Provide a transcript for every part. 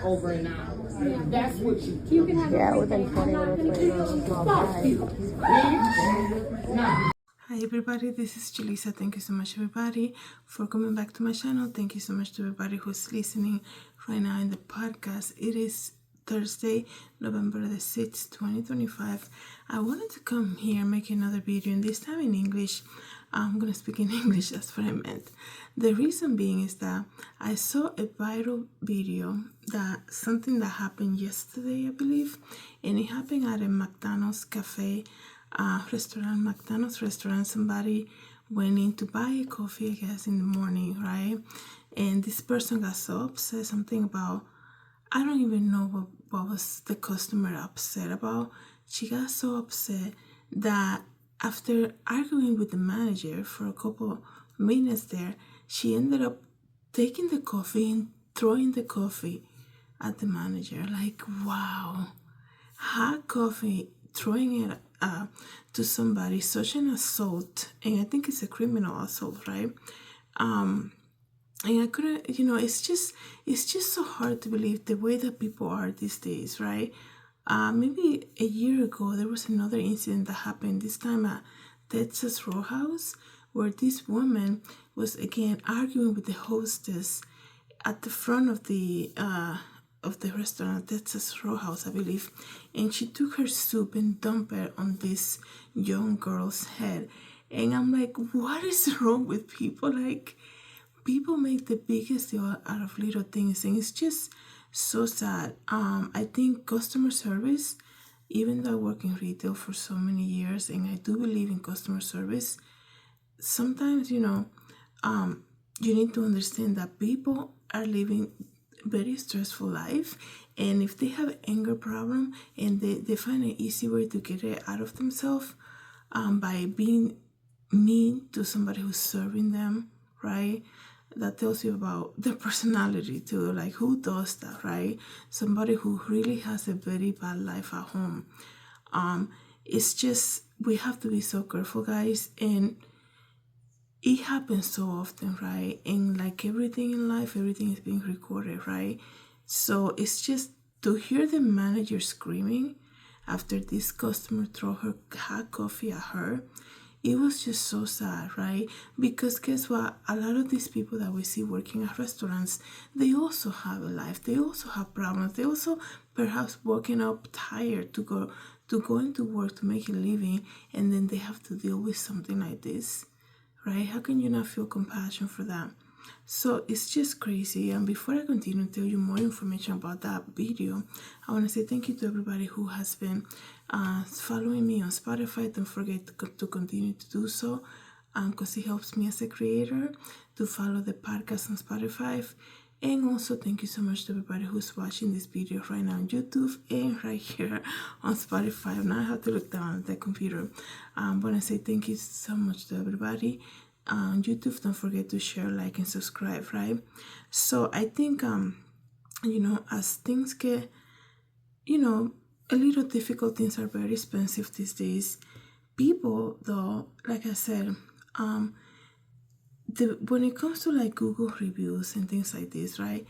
over an hour. That's what you can have. Yeah, within 20 minutes later. Hi everybody, this is Julissa. Thank you so much everybody for coming back to my channel. Thank you so much to everybody who's listening right now in the podcast. It is Thursday, November the 6th, 2025. I wanted to come here and make another video, and this time in English. I'm going to speak in English, that's what I meant. The reason being is that I saw a viral video that something that happened yesterday, I believe, and it happened at a McDonald's cafe McDonald's restaurant. Somebody went in to buy a coffee, I guess, in the morning, right? And this person got so upset, something about, I don't even know what was the customer upset about. She got so upset that after arguing with the manager for a couple minutes there, she ended up taking the coffee and throwing the coffee at the manager. Like, wow, hot coffee, throwing it to somebody, such an assault. And I think it's a criminal assault, right? And I couldn't, it's just so hard to believe the way that people are these days, right? Maybe a year ago, there was another incident that happened, this time at Texas Roadhouse, where this woman was again arguing with the hostess at the front of the restaurant, Texas Roadhouse, I believe, and she took her soup and dumped it on this young girl's head. And I'm like, what is wrong with people? Like, people make the biggest deal out of little things, and it's just so sad. I think customer service, even though I work in retail for so many years and I do believe in customer service, sometimes, you need to understand that people are living very stressful life, and if they have an anger problem and they find an easy way to get it out of themselves by being mean to somebody who's serving them, right? That tells you about their personality too, like who does that, right? Somebody who really has a very bad life at home. It's just, we have to be so careful, guys, and it happens so often, right? And like everything in life, everything is being recorded, right? So it's just to hear the manager screaming after this customer threw her hot coffee at her. It was just so sad, right? Because guess what? A lot of these people that we see working at restaurants, they also have a life. They also have problems. They also perhaps waking up tired to go into work to make a living, and then they have to deal with something like this, right? How can you not feel compassion for that? So it's just crazy. And before I continue to tell you more information about that video, I want to say thank you to everybody who has been following me on Spotify. Don't forget to continue to do so, because it helps me as a creator to follow the podcast on Spotify. And also thank you so much to everybody who's watching this video right now on YouTube and right here on Spotify. Now I have to look down at the computer. I want to say thank you so much to everybody on YouTube. Don't forget to share, like, and subscribe, right? So I think, as things get, a little difficult, things are very expensive these days. People, though, like I said, when it comes to like Google reviews and things like this, right?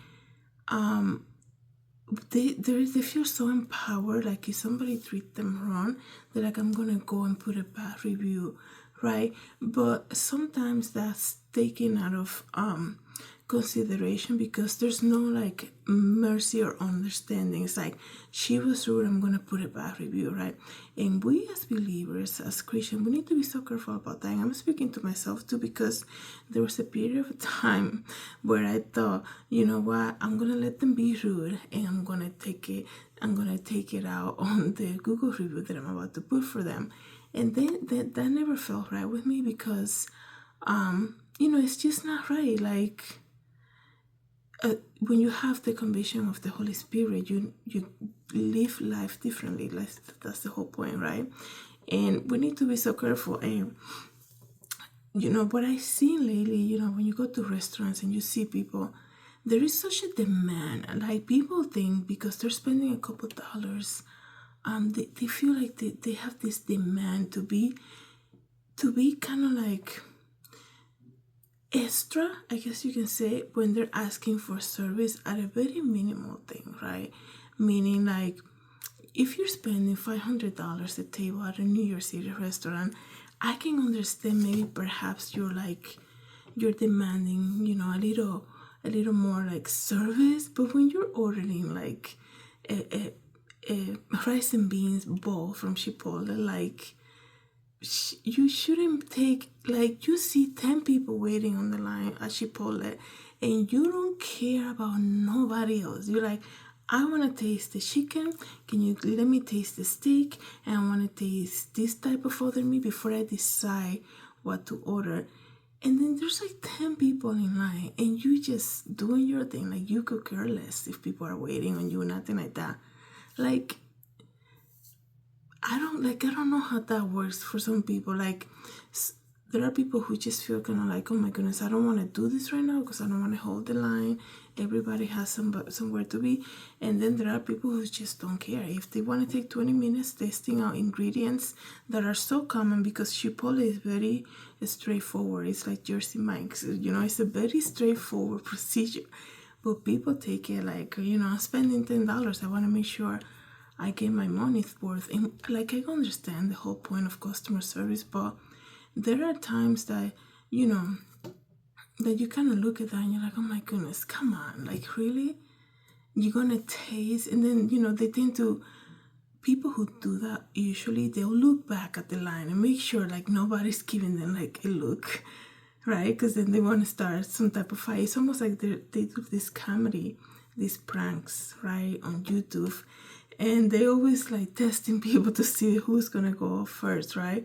They feel so empowered. Like if somebody treats them wrong, they're like, I'm gonna go and put a bad review, right? But sometimes that's taken out of consideration, because there's no like mercy or understanding. It's like, she was rude, I'm gonna put a bad review, right? And we as believers, as Christians, we need to be so careful about that. And I'm speaking to myself too, because there was a period of time where I thought, you know what, I'm gonna let them be rude, and I'm gonna take it out on the Google review that I'm about to put for them. And then that never felt right with me, because it's just not right. Like, when you have the conviction of the Holy Spirit, you live life differently. Like, that's the whole point, right? And we need to be so careful. And what I've seen lately, when you go to restaurants and you see people, there is such a demand. Like, people think because they're spending a couple dollars, they feel like they have this demand to be kind of like extra, I guess you can say, when they're asking for service at a very minimal thing, right? Meaning, like, if you're spending $500 a table at a New York City restaurant, I can understand maybe perhaps you're demanding, a little more like service. But when you're ordering like a rice and beans bowl from Chipotle, like you shouldn't take, like, you see 10 people waiting on the line at Chipotle and you don't care about nobody else. You're like, I want to taste the chicken. Can you let me taste the steak? And I want to taste this type of other meat before I decide what to order. And then there's like 10 people in line and you just doing your thing. Like, you could care less if people are waiting on you, nothing like that. Like, I don't know how that works for some people. Like, there are people who just feel kind of like, oh my goodness, I don't want to do this right now because I don't want to hold the line. Everybody has somewhere to be. And then there are people who just don't care. If they want to take 20 minutes testing out ingredients that are so common, because Chipotle is very straightforward. It's like Jersey Mike's, it's a very straightforward procedure. But people take it like, I'm spending $10. I want to make sure I get my money's worth. And like, I understand the whole point of customer service, but there are times that, that you kind of look at that and you're like, oh my goodness, come on, like, really? You're gonna taste? And then, they tend to, people who do that, usually they'll look back at the line and make sure like nobody's giving them like a look, right? Because then they want to start some type of fight. It's almost like they do this comedy, these pranks, right, on YouTube. And they always like testing people to see who's gonna go off first, right?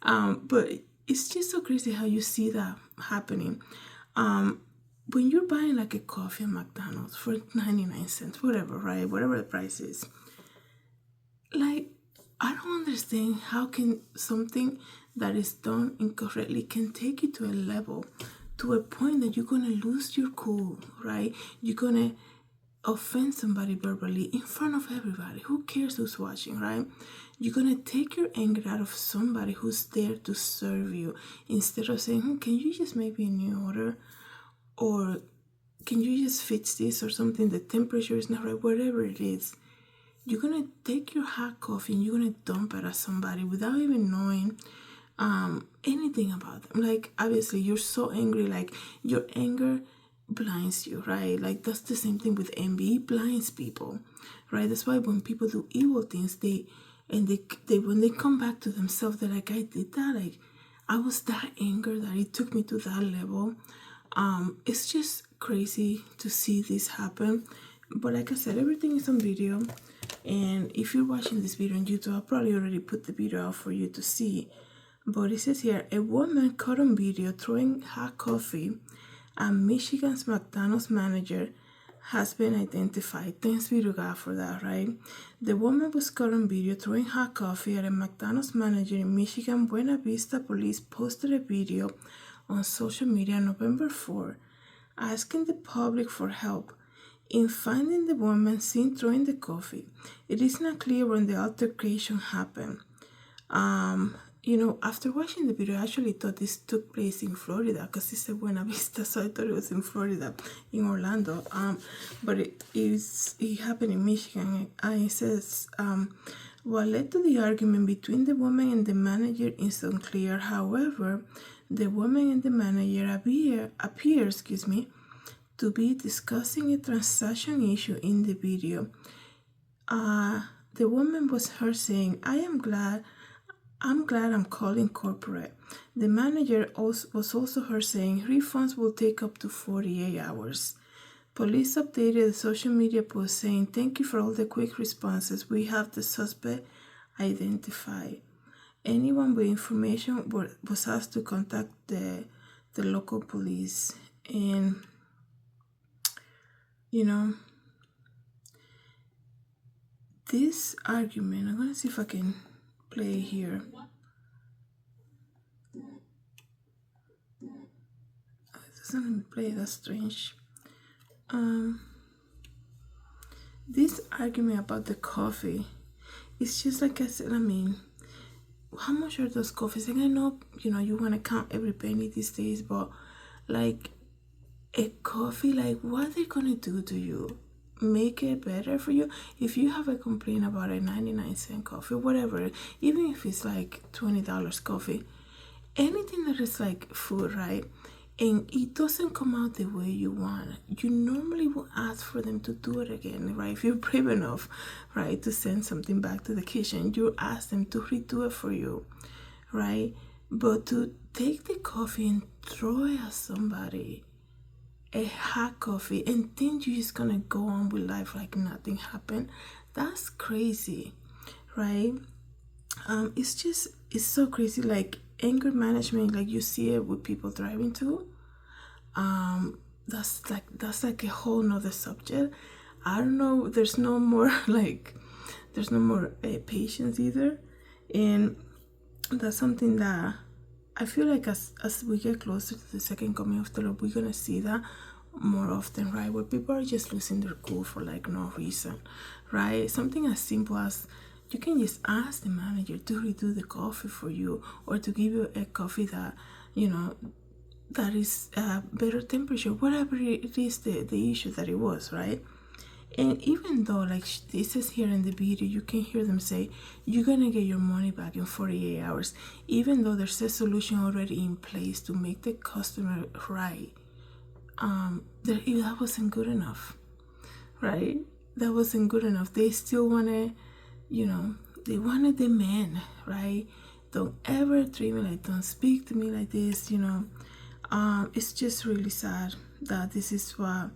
But it's just so crazy how you see that happening. When you're buying like a coffee at McDonald's for 99 cents, whatever, right? Whatever the price is. Like, I don't understand how can something that is done incorrectly can take you to a level, to a point that you're gonna lose your cool, right? You're gonna offend somebody verbally in front of everybody. Who cares who's watching, right? You're gonna take your anger out of somebody who's there to serve you, instead of saying, can you just make me a new order? Or can you just fix this or something? The temperature is not right, whatever it is. You're gonna take your hot coffee and you're gonna dump it at somebody without even knowing anything about them. Like, obviously you're so angry, like your anger blinds you, right? Like, that's the same thing with envy. It blinds people, right? That's why when people do evil things, they when they come back to themselves, they're like, I did that, like I was that angry that it took me to that level. It's just crazy to see this happen. But like I said, everything is on video, and if you're watching this video on YouTube, I'll probably already put the video out for you to see. But it says here, a woman caught on video throwing hot coffee at Michigan's McDonald's manager has been identified. Thanks be to God for that, right? The woman was caught on video throwing hot coffee at a McDonald's manager in Michigan. Buena Vista police posted a video on social media on November 4, asking the public for help in finding the woman seen throwing the coffee. It is not clear when the altercation happened. After watching the video, I actually thought this took place in Florida, because it's a Buena Vista, so I thought it was in Florida, in Orlando. But it happened in Michigan. It says, what led to the argument between the woman and the manager is unclear. However, the woman and the manager appear to be discussing a transaction issue in the video. The woman was heard saying, I'm glad I'm calling corporate. The manager was also heard saying, refunds will take up to 48 hours. Police updated the social media post saying, thank you for all the quick responses. We have the suspect identified. Anyone with information was asked to contact the local police. And, this argument, I'm going to see if I can play here. It doesn't let me play, that's strange. This argument about the coffee, it's just like I said, how much are those coffees? And I know, you want to count every penny these days, but like a coffee, like what are they gonna do to you? Make it better for you? If you have a complaint about a 99-cent coffee, whatever, even if it's like $20 coffee, anything that is like food, right? And it doesn't come out the way you want, you normally will ask for them to do it again, right? If you're brave enough, right, to send something back to the kitchen, you ask them to redo it for you, right? But to take the coffee and throw it at somebody, a hot coffee, and then you're just gonna go on with life like nothing happened, that's crazy, right? It's so crazy. Like anger management, like you see it with people driving too. That's like a whole nother subject. I don't know, there's no more there's no more patience either, and that's something that I feel like as we get closer to the second coming of the Lord, we're gonna see that more often, right? Where people are just losing their cool for like no reason, right? Something as simple as you can just ask the manager to redo the coffee for you, or to give you a coffee that, you know, that is better temperature, whatever it is, the issue that it was, right? And even though, like this says here in the video, you can hear them say you're gonna get your money back in 48 hours, even though there's a solution already in place to make the customer right. That wasn't good enough, right? That wasn't good enough. They still wanna, they wanna demand, right? Don't ever treat me like, don't speak to me like this, it's just really sad that this is what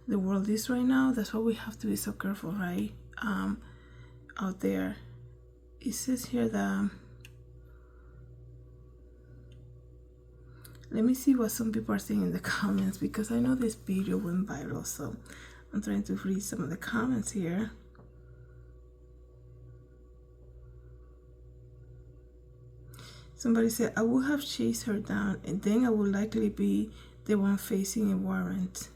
the world is right now. That's why we have to be so careful, right? Out there. It says here that, let me see what some people are saying in the comments, because I know this video went viral, so I'm trying to read some of the comments here. Somebody said, I would have chased her down, and then I would likely be the one facing a warrant.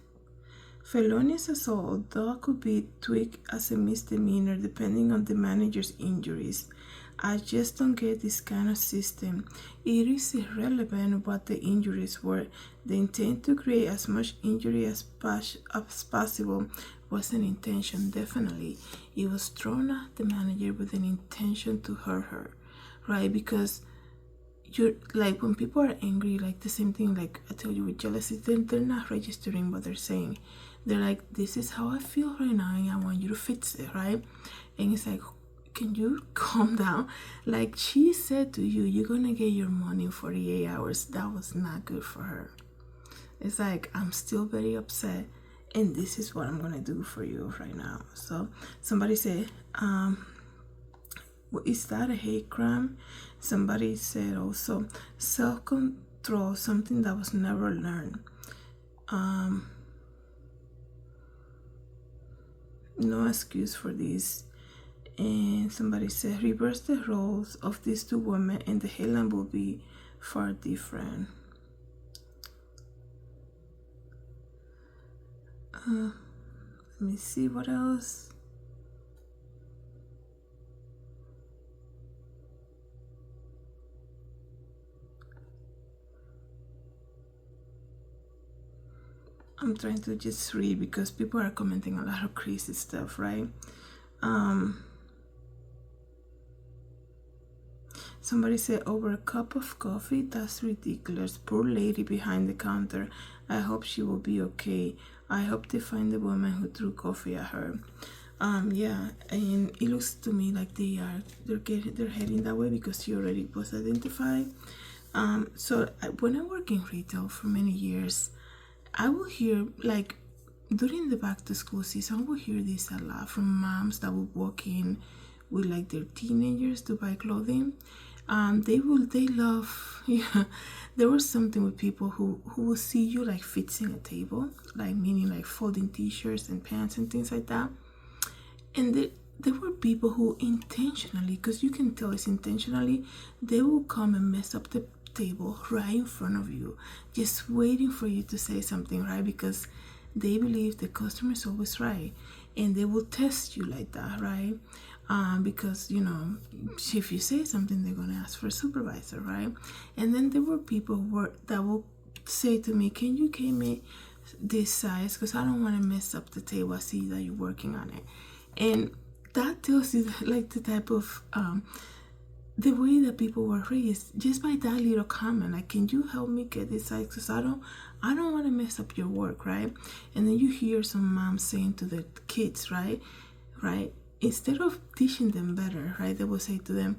Felonious assault, though, could be tweaked as a misdemeanor depending on the manager's injuries. I just don't get this kind of system. It is irrelevant what the injuries were. The intent to create as much injury as possible was an intention, definitely. It was thrown at the manager with an intention to hurt her, right? Because you're like, when people are angry, like the same thing, like I told you with jealousy, they're not registering what they're saying. They're like, this is how I feel right now, and I want you to fix it, right? And it's like, can you calm down? Like she said to you, you're gonna get your money in 48 hours. That was not good for her. It's like, I'm still very upset, and this is what I'm gonna do for you right now. So somebody said, is that a hate crime? Somebody said also, self-control, something that was never learned. No excuse for this. And somebody said, reverse the roles of these two women and the headline will be far different. Let me see what else. I'm trying to just read because people are commenting a lot of crazy stuff, right? Somebody said, over a cup of coffee? That's ridiculous. Poor lady behind the counter. I hope she will be okay. I hope they find the woman who threw coffee at her. Yeah, and it looks to me like they're heading that way because she already was identified. So when I work in retail for many years, I will hear, like, during the back to school season, I will hear this a lot from moms that will walk in with like their teenagers to buy clothing. They love, yeah, there was something with people who will see you like fixing a table, like meaning like folding t-shirts and pants and things like that. And there were people who intentionally, because you can tell it's intentionally, they will come and mess up the table right in front of you, just waiting for you to say something, right? Because they believe the customer is always right, and they will test you like that, right? Because if you say something, they're gonna ask for a supervisor, right? And then there were people that will say to me, can you give me this size, because I don't want to mess up the table. I see that you're working on it. And that tells you like the type of the way that people were raised, just by that little comment, like, can you help me get this size, because I don't want to mess up your work, right? And then you hear some moms saying to the kids, right, instead of teaching them better, right, they will say to them,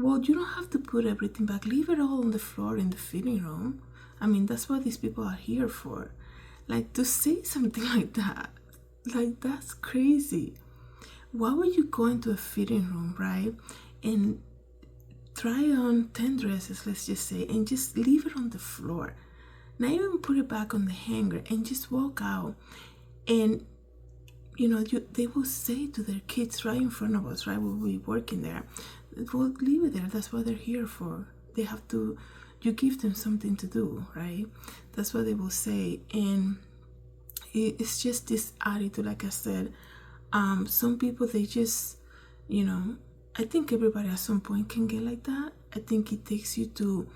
well, you don't have to put everything back, leave it all on the floor in the fitting room. I mean, that's what these people are here for. Like, to say something like that, like, that's crazy. Why would you go into a fitting room, right, and try on 10 dresses, let's just say, and just leave it on the floor, not even put it back on the hanger, and just walk out? And they will say to their kids right in front of us, right, we'll be working there, well, leave it there, that's what they're here for. They have to, you give them something to do, right? That's what they will say. And it's just this attitude, like I said. Some people, they just, I think everybody at some point can get like that. I think it takes you to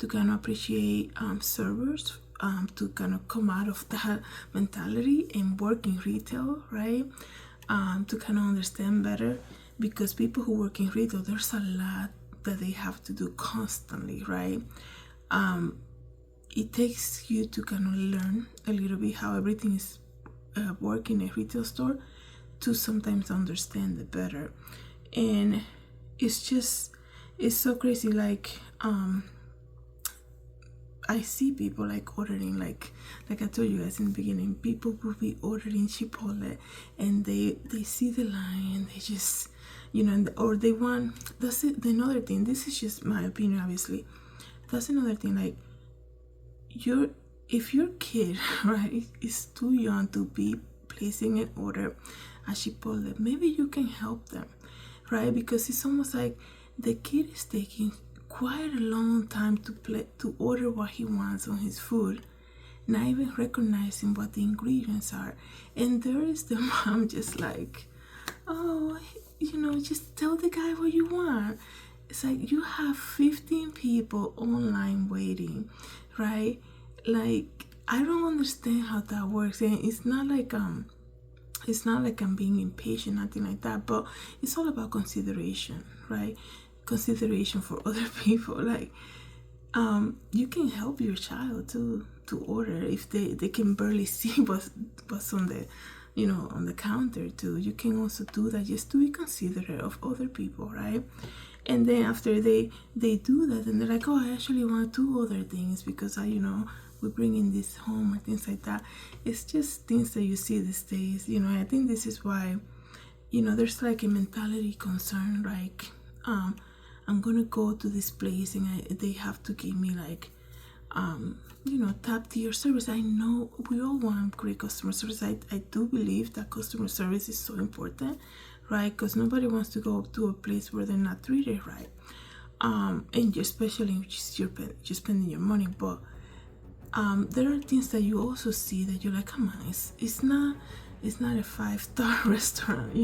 kind of appreciate servers, to kind of come out of that mentality and work in retail, right? To kind of understand better, because people who work in retail, there's a lot that they have to do constantly, right? It takes you to kind of learn a little bit how everything is working in a retail store, to sometimes understand it better. And it's so crazy. Like, I see people like ordering, like I told you guys in the beginning, people will be ordering Chipotle, and they see the line, they just, or they want, that's it. Another thing, this is just my opinion, obviously, that's another thing, like, if your kid, right, is too young to be placing an order at Chipotle, maybe you can help them, right? Because it's almost like the kid is taking quite a long time to order what he wants on his food, not even recognizing what the ingredients are. And there is the mom just like, oh, just tell the guy what you want. It's like, you have 15 people online waiting, right? Like, I don't understand how that works. And it's not like I'm being impatient, nothing like that, but it's all about consideration, right? Consideration for other people. Like, you can help your child to order if they can barely see what's on the on the counter too. You can also do that, just to be considerate of other people, right? And then after they do that, and they're like, oh, I actually want 2 other things because we're bringing this home, or things like that. It's just things that you see these days. I think this is why there's like a mentality concern, like, I'm gonna go to this place and they have to give me like top tier service. I know we all want great customer service. I do believe that customer service is so important, right? Because nobody wants to go to a place where they're not treated right, and especially you're spending your money. But there are things that you also see that you're like, come on, it's not a 5-star restaurant,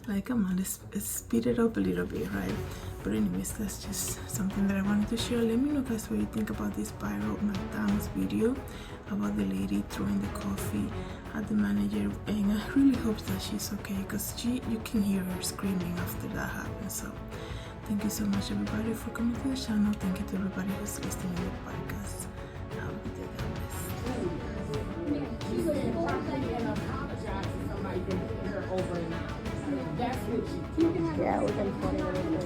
like, come on, let's speed it up a little bit, right? But anyways, that's just something that I wanted to share. Let me know, guys, what you think about this viral McDonald's video about the lady throwing the coffee at the manager. And I really hope that she's okay, because you can hear her screaming after that happened. So thank you so much, everybody, for coming to the channel. Thank you to everybody who's listening to the podcast. Have a good day, guys. Yeah, within 20 minutes.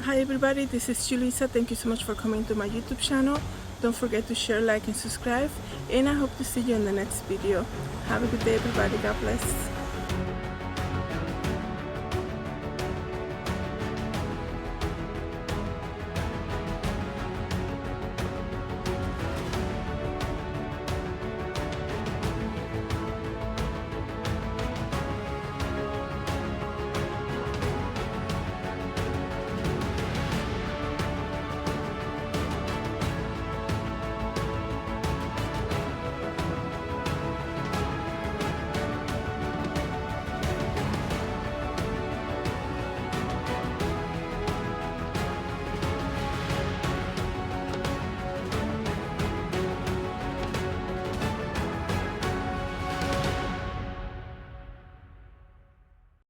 Hi everybody, this is Julissa. Thank you so much for coming to my YouTube channel. Don't forget to share, like, and subscribe, and I hope to see you in the next video. Have a good day, everybody. God bless.